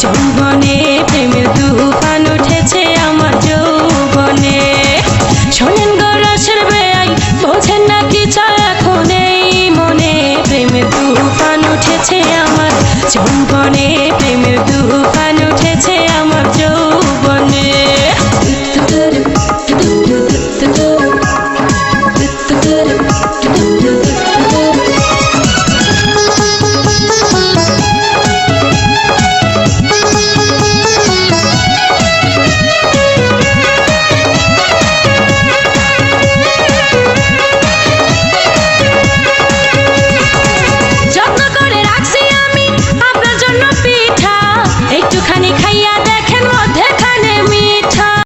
যৌবনে প্রেমের তুফান উঠেছে আমার যৌবনে। শোনেন গো রসের বেয়াই, বোঝেন না কি চায় এখন এই মনে। প্রেমের তুফান উঠেছে আমার যৌবনে।